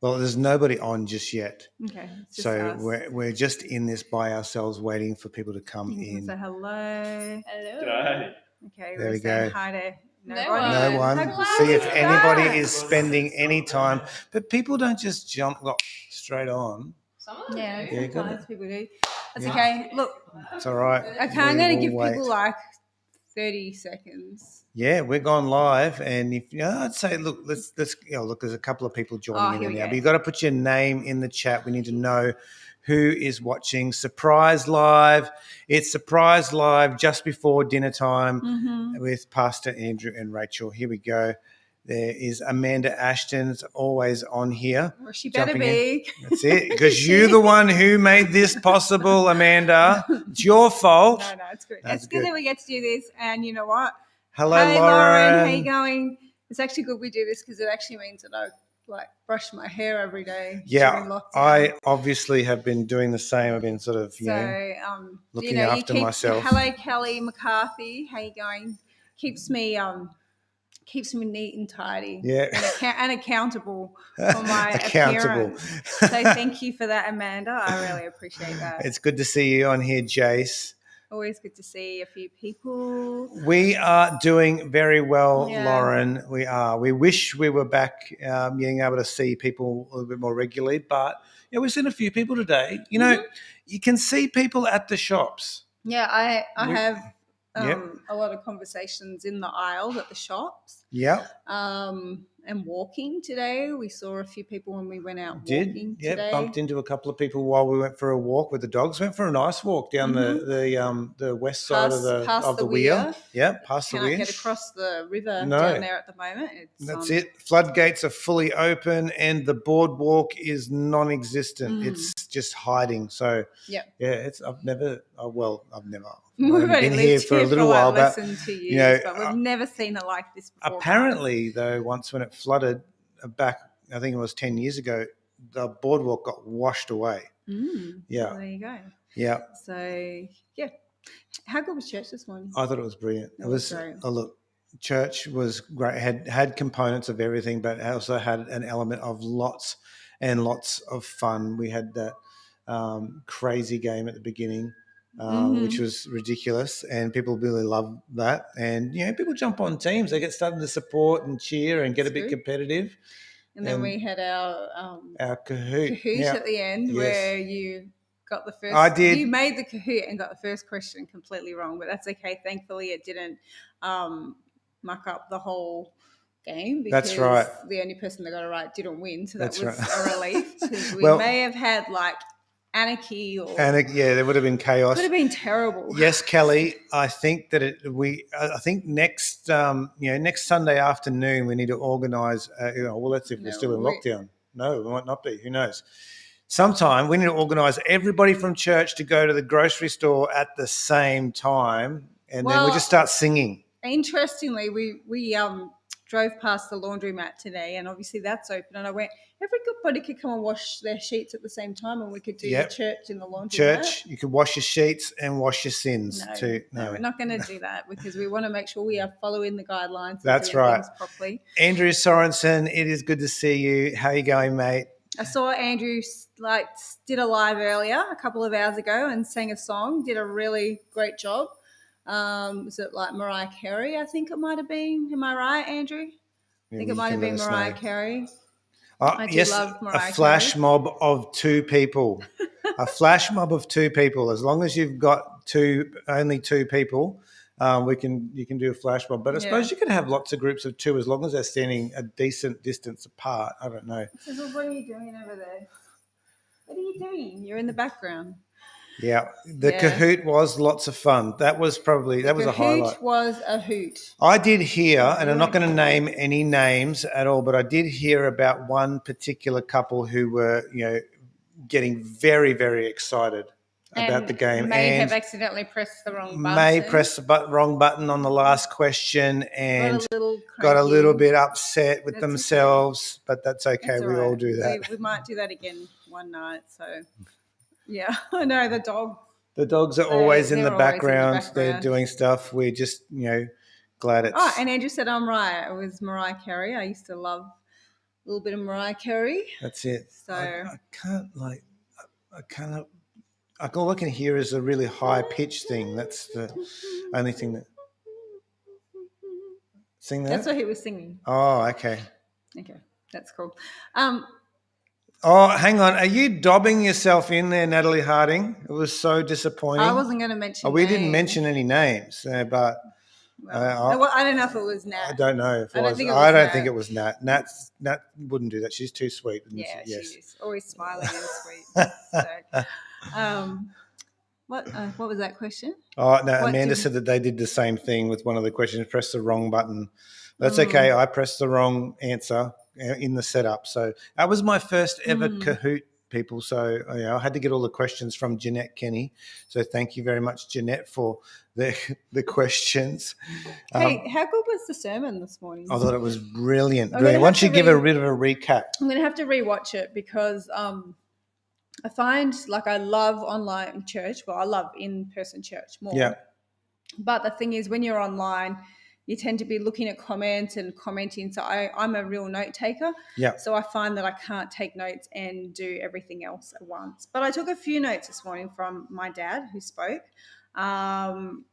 Well, there's nobody on just yet. Okay, it's just So us. we're just in this by ourselves waiting for people to come You can in. say hello. Hello. G'day. Okay, There we're we saying go. hi to No one. No one. How See if great is anybody that? is spending any time. But people don't just jump straight on. Some of them Yeah, do. Yeah, you got sometimes people do. That's Yeah. okay. Look, It's all right. okay, I'm We going to will give wait. people like 30 seconds. Yeah, we're gone live, and if I'd say, look, let's look. There's a couple of people joining here in we now, go. but you got to put your name in the chat. We need to know who is watching. Surprise live. It's surprise live just before dinner time with Pastor Andrew and Rachel. Here we go. There is Amanda Ashton's always on here. Well, she better jumping in. be. That's it, because you're the one who made this possible, Amanda. It's your fault. No, it's good. That's It's good good. that we get to do this. And you know what? Hello, hey, Lauren. How you going? It's actually good we do this because it actually means that I brush my hair every day. Yeah, during lockdown. I obviously have been doing the same. I've been sort of, looking after myself. Hello, Kelly McCarthy. How you going? Keeps me neat and tidy. Yeah. and accountable for my Accountable. appearance. So thank you for that, Amanda. I really appreciate that. It's good to see you on here, Jace. Always good to see a few people. We are doing very well, Yeah. Lauren. We are. We wish we were back being able to see people a little bit more regularly, but we've seen a few people today. You can see people at the shops. Yeah, I have Yep. a lot of conversations in the aisles at the shops. Yeah. And walking today. We saw a few people when we went out walking today. Bumped into a couple of people while we went for a walk with the dogs. Went for a nice walk down the west side of the weir. Yeah, past the weir. Can't get across the river No. down there at the moment. That's it. Floodgates are fully open and the boardwalk is non-existent. It's just hiding. So I've never We've only only been here lived for a little while, less but than 2 years, but we've never seen it like this before. apparently, though, once when it flooded back, I think it was 10 years ago, the boardwalk got washed away. Yeah. So there you go. Yeah. So, how good was church this morning? I thought it was brilliant. It was great. look, church was great. Had components of everything, but also had an element of lots and lots of fun. We had that crazy game at the beginning. Which was ridiculous, and people really love that. And people jump on teams; they get started to support and cheer and get a bit competitive. And then we had our Kahoot at the end, where you got the first. I did. You made the Kahoot and got the first question completely wrong, but that's okay. Thankfully, it didn't muck up the whole game. Because that's right. The only person that got it right didn't win, so that that's was right. a relief. We may have had anarchy there would have been chaos. Could have been terrible. Yes, Kelly. I think that I think next next Sunday afternoon we need to organise. Let's see if we're still in lockdown. No, we might not be. Who knows? Sometime we need to organise everybody from church to go to the grocery store at the same time, and then we just start singing. Interestingly, we drove past the laundromat today, and obviously that's open. And I went, everybody could come and wash their sheets at the same time, and we could do the church in the laundromat. Church, you could wash your sheets and wash your sins too. No, we're not going to do that because we want to make sure we are following the guidelines. That's and doing right. things properly. Andrew Sorensen, it is good to see you. How you going, mate? I saw Andrew did a live earlier, a couple of hours ago, and sang a song. Did a really great job. Was it Mariah Carey? I think it might have been. Am I right, Andrew? I think it might have been Mariah Carey. I do love Mariah Carey. A flash mob of two people. A flash mob of two people. As long as you've got only two people, you can do a flash mob. But I suppose you can have lots of groups of two as long as they're standing a decent distance apart. I don't know. So what are you doing over there? What are you doing? You're in the background. Yeah, the Kahoot was lots of fun. That was a highlight. Kahoot was a hoot. I did hear, and I'm not going to name any names at all, but I did hear about one particular couple who were, getting very, very excited about the game. May have accidentally pressed the wrong button. May press the wrong button on the last question and got a little bit upset with themselves, but that's okay. We all do that. We might do that again one night, so... Yeah, I know the dog. The dogs are always in the background. They're doing stuff. We're just, glad it's... Oh, and Andrew said I'm right. It was Mariah Carey. I used to love little bit of Mariah Carey. That's it. So I can't all I can hear is a really high pitched thing. That's the only thing that. Sing that. that's what he was singing. Oh, okay. Okay, that's cool. Um, Oh, hang on. Are you dobbing yourself in there, Natalie Harding? It was so disappointing. I wasn't going to mention. We didn't names. mention any names, but Well, I don't know if it was Nat. I don't know if I don't was. think it was I don't Nat. think it was Nat. Nat wouldn't do that. She's too sweet. Yeah, Yes. she's always smiling and sweet. So, what was that question? Oh no, What Amanda did- said that they did the same thing with one of the questions. Press the wrong button. That's okay. I pressed the wrong answer in the setup. So that was my first ever Kahoot, people. So I had to get all the questions from Jeanette Kenny. So thank you very much, Jeanette, for the questions. Hey, how good was the sermon this morning? I thought it was brilliant. I'm gonna Brilliant. Why have don't you to give a bit of a recap? I'm going to have to rewatch it because I find like I love online church. Well, I love in-person church more. Yeah. But the thing is, when you're online, you tend to be looking at comments and commenting. So I'm a real note taker. Yeah. So I find that I can't take notes and do everything else at once. But I took a few notes this morning from my dad who spoke. And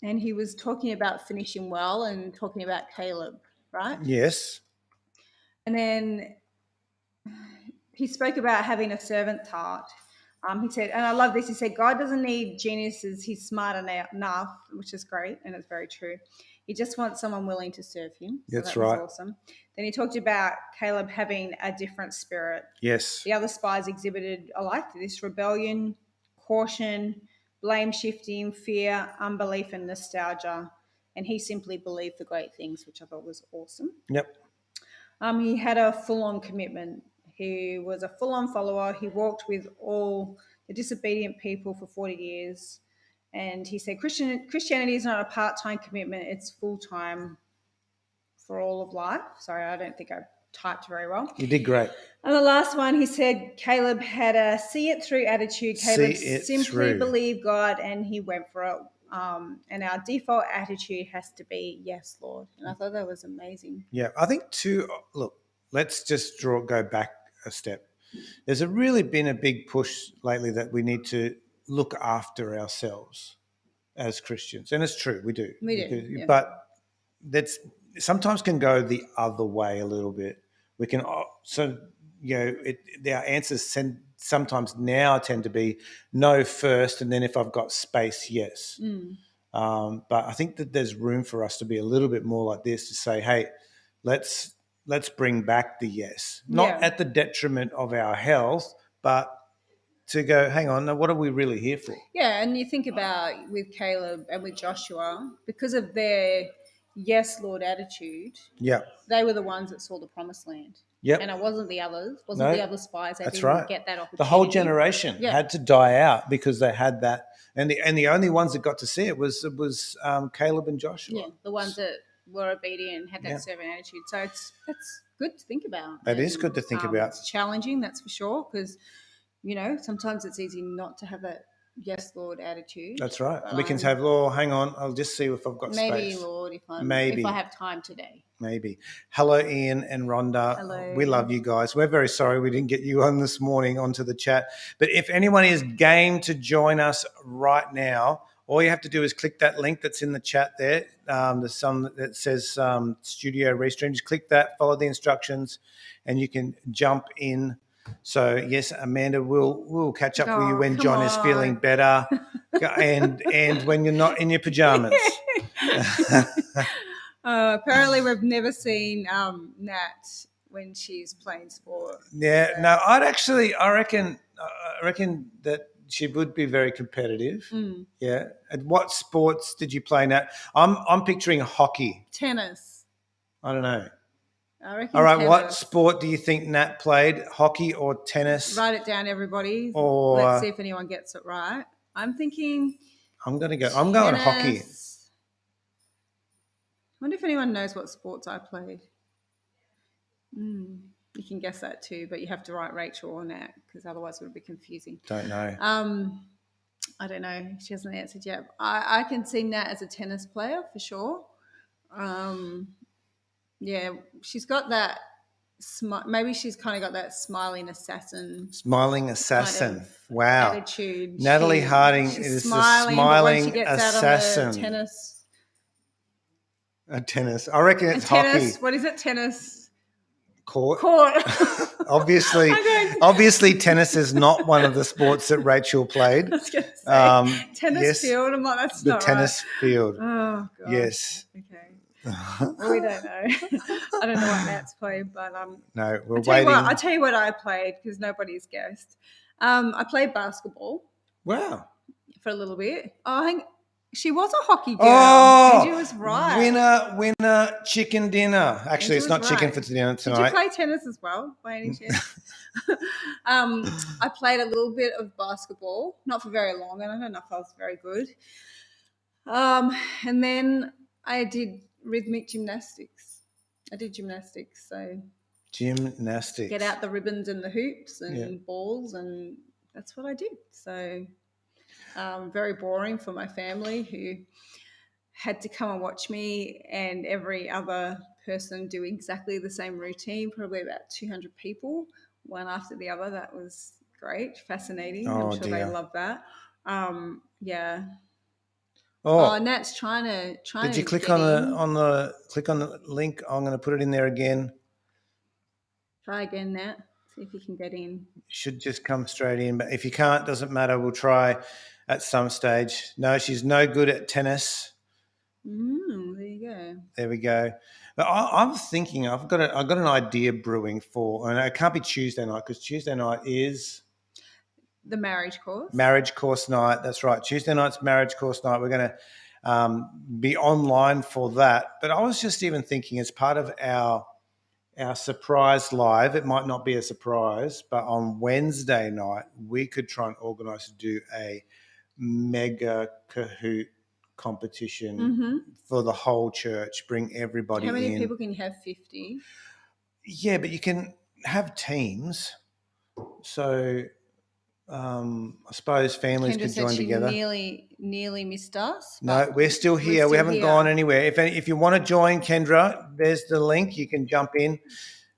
he was talking about finishing well and talking about Caleb, right? Yes. And then he spoke about having a servant's heart. He said, and I love this, he said, God doesn't need geniuses, he's smart enough, which is great, and it's very true. He just wants someone willing to serve him. So That's that was right. awesome. Then he talked about Caleb having a different spirit. Yes. The other spies exhibited, I liked this, rebellion, caution, blame shifting, fear, unbelief, and nostalgia. And he simply believed the great things, which I thought was awesome. Yep. He had a full-on commitment. He was a full-on follower. He walked with all the disobedient people for 40 years. And he said Christianity is not a part-time commitment. It's full-time for all of life. Sorry, I don't think I typed very well. You did great. And the last one, he said Caleb had a see-it-through attitude. Caleb simply believed God and he went for it. And our default attitude has to be, yes, Lord. And I thought that was amazing. Yeah, I think look, let's just go back a step. There's really been a big push lately that we need to look after ourselves as Christians. And it's true, we do. We do. Yeah. But that's sometimes can go the other way a little bit. We can, our answers sometimes now tend to be no first, and then if I've got space, yes. But I think that there's room for us to be a little bit more like this, to say, hey, let's bring back the yes, not at the detriment of our health, but to go, hang on, now what are we really here for? Yeah, and you think about with Caleb and with Joshua, because of their yes, Lord attitude, they were the ones that saw the promised land. Yep. And it wasn't the others, the other spies that didn't get that opportunity. The whole generation had to die out because they had that. And the only ones that got to see it was Caleb and Joshua. Yeah, the ones that were obedient and had that servant attitude. So that's good to think about. That is good to think about. It's challenging, that's for sure, because, sometimes it's easy not to have that yes, Lord attitude. That's right. We can have, hang on, I'll just see if I've got space. Maybe, Lord, if I have time today. Maybe. Hello, Ian and Rhonda. Hello. We love you guys. We're very sorry we didn't get you on this morning onto the chat. But if anyone is game to join us right now, all you have to do is click that link that's in the chat there. There's some that says Studio Restream. Just click that, follow the instructions, and you can jump in. So, yes, Amanda, we'll catch up with you when John is feeling better and when you're not in your pajamas. Apparently, we've never seen Nat when she's playing sport. Yeah, no, I reckon that she would be very competitive. Yeah. And what sports did you play, Nat? I'm picturing hockey. Tennis. I don't know. I reckon. All right, tennis. What sport do you think Nat played? Hockey or tennis? Write it down, everybody. Or let's see if anyone gets it right. I'm thinking. I'm going hockey. I wonder if anyone knows what sports I played. You can guess that too, but you have to write Rachel or Nat because otherwise it would be confusing. Don't know. I don't know. She hasn't answered yet. I can see Nat as a tennis player for sure. Yeah, she's got that maybe she's kind of got that smiling assassin Smiling assassin. kind of Wow. attitude. Natalie Harding she's is smiling, the but once she smiling gets assassin. out on the tennis, tennis. I reckon it's hockey. What is it? Tennis Court. Obviously, obviously, tennis is not one of the sports that Rachel played. I was going to say tennis yes, field. I'm like, that's the not tennis right. field. Oh, God. Yes. Okay. Well, we don't know. I don't know what Nat's played, but no, we're waiting. I'll tell you what I played because nobody's guessed. I played basketball. Wow. For a little bit. Oh, she was a hockey girl. Oh, Angie was right. Winner, chicken dinner. Actually, Angie it's not was chicken right. for dinner tonight. Did you play tennis as well, by any chance? I played a little bit of basketball, not for very long, and I don't know if I was very good. And then I did rhythmic gymnastics. I did gymnastics, so gymnastics. Get out the ribbons and the hoops and balls, and that's what I did. So very boring for my family who had to come and watch me and every other person do exactly the same routine, probably about 200 people, one after the other. That was great, fascinating. I'm sure they love that. Yeah. Oh, Nat's trying to. Did you click on the link? I'm going to put it in there again. Try again, Nat. See if you can get in. Should just come straight in, but if you can't, doesn't matter. We'll try at some stage. No, she's no good at tennis. There you go. There we go. But I'm thinking I've got an idea brewing for, and it can't be Tuesday night because Tuesday night is the marriage course. Marriage course night. That's right. Tuesday night's marriage course night. We're going to be online for that. But I was just even thinking, as part of our surprise live, it might not be a surprise, but on Wednesday night we could try and organise to do a mega Kahoot competition for the whole church. Bring everybody in. How many people can you have? 50? Yeah, but you can have teams. So I suppose families Kendra could join together. Nearly missed us. No, we're still here. We haven't gone anywhere. If you want to join, Kendra, there's the link. You can jump in.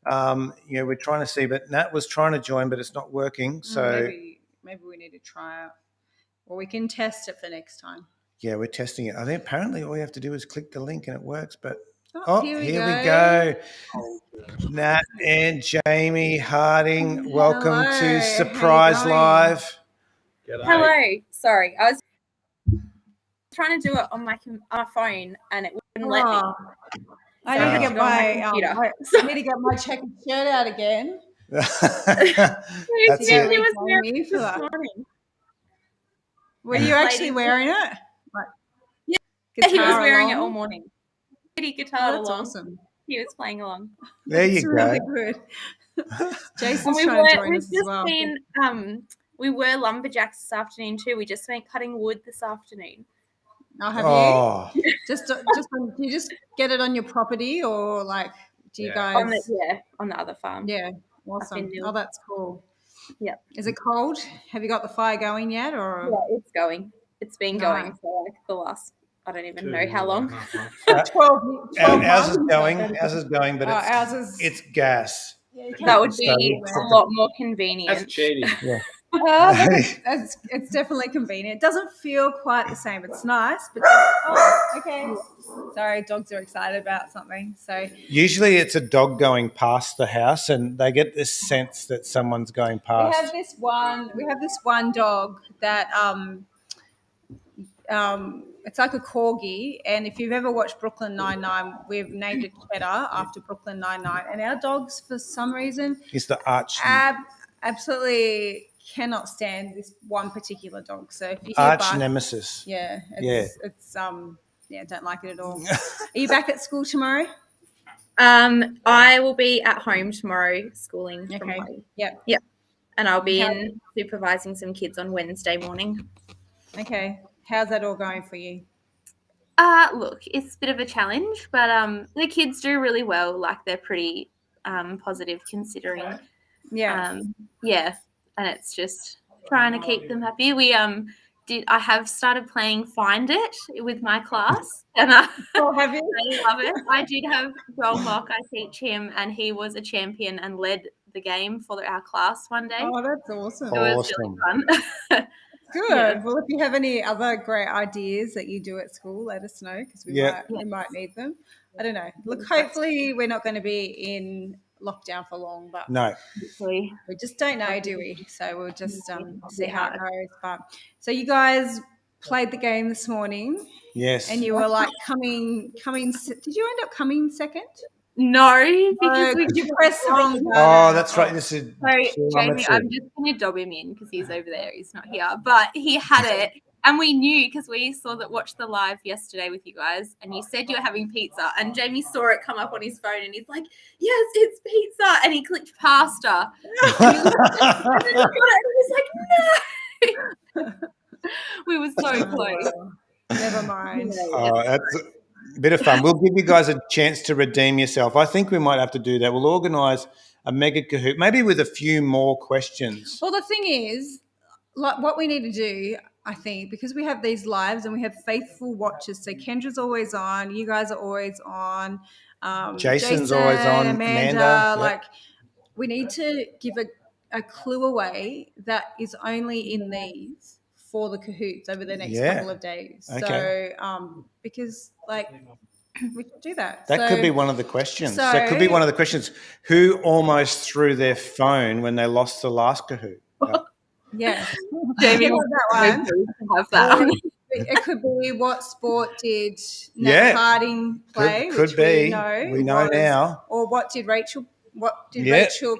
We're trying to see, but Nat was trying to join, but it's not working. So maybe we need to try it, or we can test it for next time. Yeah, we're testing it. I think apparently all you have to do is click the link and it works. But here we go. Nat and Jamie Harding, welcome to Surprise Live. G'day. Hello. Sorry, I was trying to do it on my phone and it wouldn't let me. I need to get I need to get my checkered shirt out again. That's He was wearing it this morning. Were you actually wearing it? Yeah, he was wearing it all morning. He guitar that's along. Awesome. He was playing along. There you go. Really good. Jason's trying to join us as well. We were lumberjacks this afternoon too. We just went cutting wood this afternoon. Oh, have you? Do you just get it on your property, or like do you guys? On the other farm. Yeah, awesome. Oh, that's cool. Yeah. Is it cold? Have you got the fire going yet, or? Yeah, it's going. It's been going for like the last. I don't even know how long. 12 ours is going. Ours is going, but it's gas. Yeah, that would be a lot more convenient. That's cheating. Yeah. It's definitely convenient. It doesn't feel quite the same. It's nice, but okay. Sorry, dogs are excited about something. So usually it's a dog going past the house, and they get this sense that someone's going past. We have this one dog that it's like a corgi, and if you've ever watched Brooklyn Nine-Nine, we've named it Cheddar after Brooklyn Nine-Nine. And our dogs, for some reason, it's the arch. Absolutely cannot stand this one particular dog. So if you arch nemesis. Yeah, it's don't like it at all. Are you back at school tomorrow? I will be at home tomorrow schooling from home. Yep. And I'll be in supervising some kids on Wednesday morning. Okay. How's that all going for you? Look, it's a bit of a challenge, but the kids do really well. Like they're pretty positive considering. Yeah. And it's just trying to keep them happy. We I have started playing Find It with my class, and I Oh, have you? love it. I did have Joel Mock. I teach him, and he was a champion and led the game for our class one day. Oh, that's awesome. It was really fun. Good. Yeah. Well, if you have any other great ideas that you do at school, let us know because we might need them. I don't know. Look, hopefully we're not going to be in lockdown for long, but No. we just don't know, do we? So we'll just see how it goes. But so you guys played the game this morning, Yes. and you were like coming. Did you end up coming second? No, because you pressed the wrong button. Oh, that's right. This is so Jamie, I'm just going to dob him in because he's over there. He's not here, but he had it, and we knew because we watched the live yesterday with you guys, and you said you were having pizza, and Jamie saw it come up on his phone, and he's like, "Yes, it's pizza," and he clicked pasta, and he was like, "No." We were so close. Never mind. Oh, that's a bit of fun. We'll give you guys a chance to redeem yourself. I think we might have to do that. We'll organise a mega Kahoot, maybe with a few more questions. Well, the thing is, like, what we need to do, I think, because we have these lives and we have faithful watchers. So Kendra's always on, you guys are always on, Jason's always on, Amanda. Like, we need to give a clue away that is only in these for the Kahoots over the next couple of days. Okay. So, because like we could do that. That could be one of the questions. That could be one of the questions. Who almost threw their phone when they lost the last Kahoot? Yeah. Jamie that one. Have that. It could be what sport did Nat Harding play? Could be. We know now. Or what did Rachel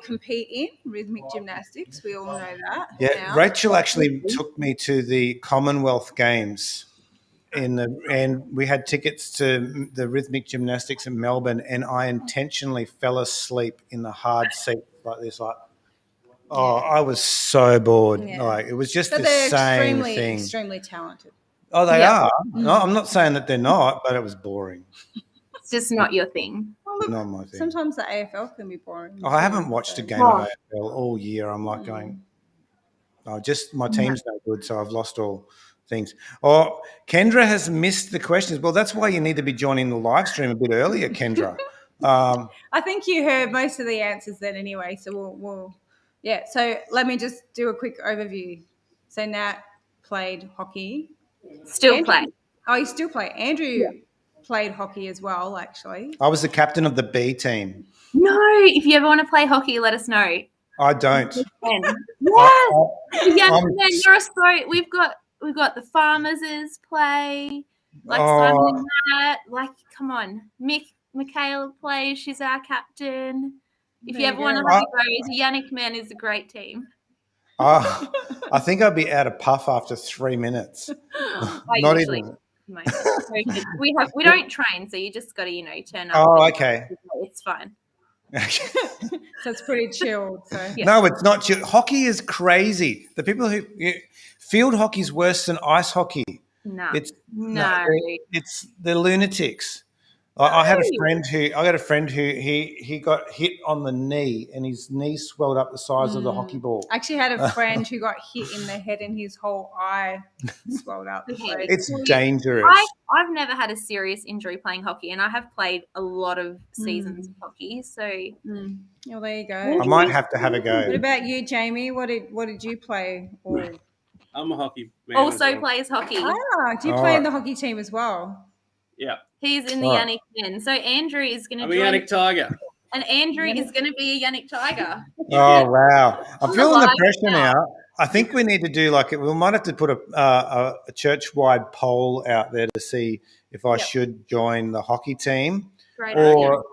compete in? Rhythmic gymnastics. We all know that. Yeah, now. Rachel actually took me to the Commonwealth Games and we had tickets to the rhythmic gymnastics in Melbourne, and I intentionally fell asleep in the hard seat like this, I was so bored. Yeah. Like it was just the they're same thing. Extremely talented. Oh, they are. No, I'm not saying that they're not, but it was boring. It's just not your thing. Not my thing. Sometimes the AFL can be boring. I haven't watched a game of AFL all year. I'm like going, just my team's no good, so I've lost all things. Oh, Kendra has missed the questions. Well, that's why you need to be joining the live stream a bit earlier, Kendra. I think you heard most of the answers then anyway, so we'll so let me just do a quick overview. So Nat played hockey. Still play. Oh, you still play. Andrew played hockey as well, actually. I was the captain of the B team. No, if you ever want to play hockey, let us know. I don't. We've got the Farmers' play. Simon and Matt. Come on. Michaela plays. She's our captain. If you ever want to have a go, Yannick Man is a great team. I think I'd be out of puff after 3 minutes. Not even. We don't train, so you just got to turn up. Oh, okay. It's fine. So it's pretty chilled. So. Yeah. No, it's not chilled. Hockey is crazy. The people who field hockey is worse than ice hockey. No, it's the lunatics. I had a friend who he got hit on the knee and his knee swelled up the size of the hockey ball. I actually had a friend who got hit in the head and his whole eye swelled up. It's dangerous. I've never had a serious injury playing hockey, and I have played a lot of seasons of hockey. So, well, there you go. I might have to have a go. What about you, Jamie? What did you play? I'm a hockey man. Also plays hockey. Do you play in the hockey team as well? Yeah. He's in the Yannick Men. So Andrew is going to join. I'm a Yannick Tiger. And Andrew is going to be a Yannick Tiger. Oh, wow. I'm feeling the pressure now. I think we need to do we might have to put a church-wide poll out there to see if I should join the hockey team or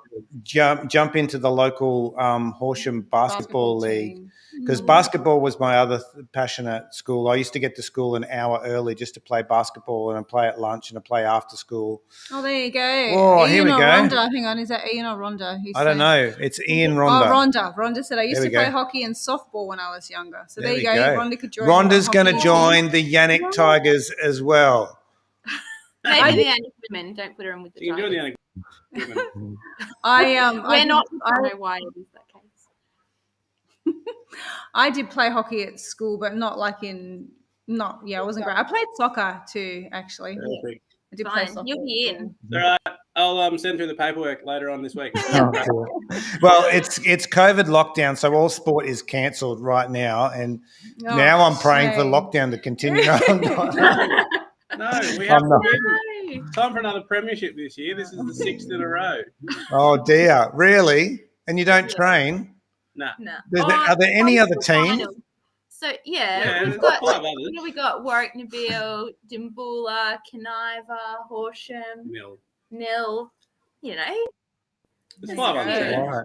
jump into the local Horsham basketball league. Because basketball was my other passion at school. I used to get to school an hour early just to play basketball and play at lunch and play after school. Oh, there you go. Oh, here we go. Rhonda. Hang on, is that Ian or Rhonda? I don't know. It's Ian Rhonda. Oh, Rhonda. Rhonda said, I used to play hockey and softball when I was younger. So there you go. Rhonda could join. Rhonda's going to join the Yannick Tigers as well. Maybe the Yannick women. Don't put her in with the Tigers. You can do the Yannick women. I don't know why it is that case. I did play hockey at school, but not like in I wasn't great. I played soccer too, actually. Perfect. I did play Fine. soccer. You'll be in. All right. I'll send through the paperwork later on this week. Oh, dear. Well, it's COVID lockdown, so all sport is cancelled right now, and Oh, now I'm praying for shame. lockdown to continue. No, I'm not. No, we have I'm not. time for another premiership this year. This is the 6th in a row. Oh dear, really? And you don't train? Nah. No. Are there any other teams? So Yeah, we've there's got 5 others. you know, we got Warwick, Nabil, Dimbula, Kaniva, Horsham, Nil. You know, There's 5 others. Yeah. Yeah. Right.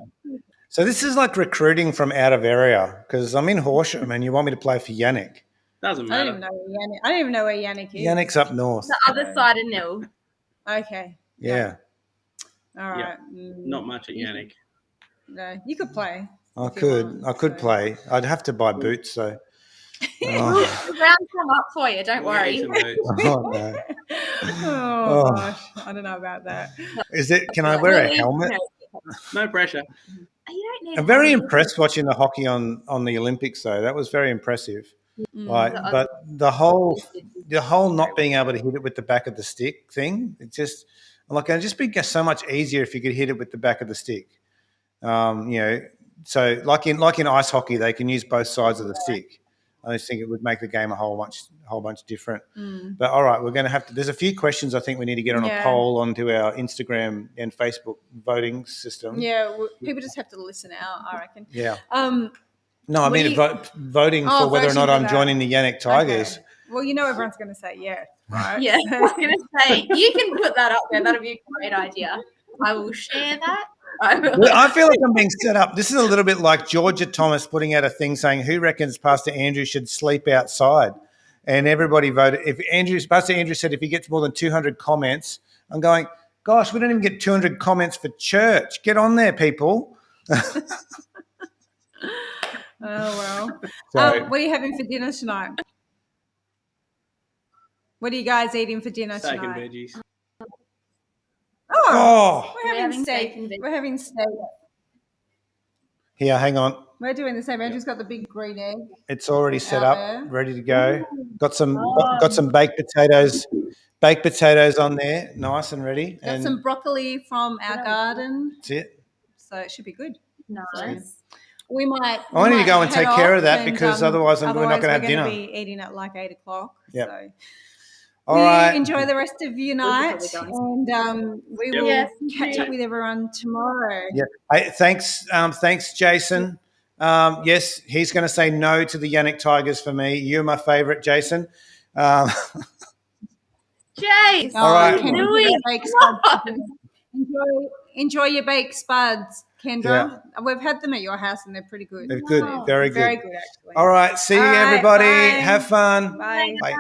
So this is like recruiting from out of area because I'm in Horsham and you want me to play for Yannick. Doesn't I don't matter. even know where Yannick is. Yannick's up north. the other side of Nil. Okay. Yeah, All right. Not much at Yannick. No, you could play. I if you could. want, I could so. play. I'd have to buy boots though. The rounds come up for you. Don't We'll get you worry. some boots. Oh, no. Oh, Oh. gosh, I don't know about that. Is it? Can I wear a helmet? No pressure. You don't need I'm very helmet. impressed watching the hockey on the Olympics though. That was very impressive. Like, The but the whole not being able to hit it with the back of the stick thing, it just it'd just be so much easier if you could hit it with the back of the stick. So like in ice hockey, they can use both sides of the stick. I just think it would make the game a whole bunch different. But all right, we're going to have to. There's a few questions I think we need to get on a Yeah. poll onto our Instagram and Facebook voting system. Yeah, people just have to listen out, I reckon. Yeah. What No, I mean do you- voting Oh, for whether or voting not for I'm that. joining the Yannick Tigers. Okay. Well, everyone's going to say yes, right? Yeah, I was gonna say you can put that up there. That'll be a great idea. I will share that. I will. Well, I feel like I'm being set up. This is a little bit like Georgia Thomas putting out a thing saying who reckons Pastor Andrew should sleep outside, and everybody voted. Pastor Andrew said if he gets more than 200 comments, I'm going, gosh, we don't even get 200 comments for church. Get on there, people. Oh, well. So, What are you having for dinner tonight? What are you guys eating for dinner Steak and tonight? veggies. oh, We're having having steak. steak and veg- We're having steak. here, hang on. We're doing the same. Andrew's got the big green egg. It's already set Out up, there. ready to go. Got some baked potatoes. Baked potatoes on there, nice and ready. Got And some broccoli from our garden, that's it. so it should be good. Nice. We might. I need to go and head take care of off that and, because otherwise we're not going to have we're dinner. gonna be eating at like 8 o'clock. Yep. So All right. enjoy the rest of your night, probably and we Yep. will Yes, catch you up with everyone tomorrow. Yeah. Hey, thanks, Jason. Yes, he's going to say no to the Yannick Tigers for me. You're my favourite, Jason. Jace. All right. Kendra, Louis, baked spuds. Enjoy your baked spuds, Kendra. We've had them at your house and they're pretty good. They're good, very good. Very good, actually. All right. See you, All right, everybody. bye. Have fun. Bye. Bye.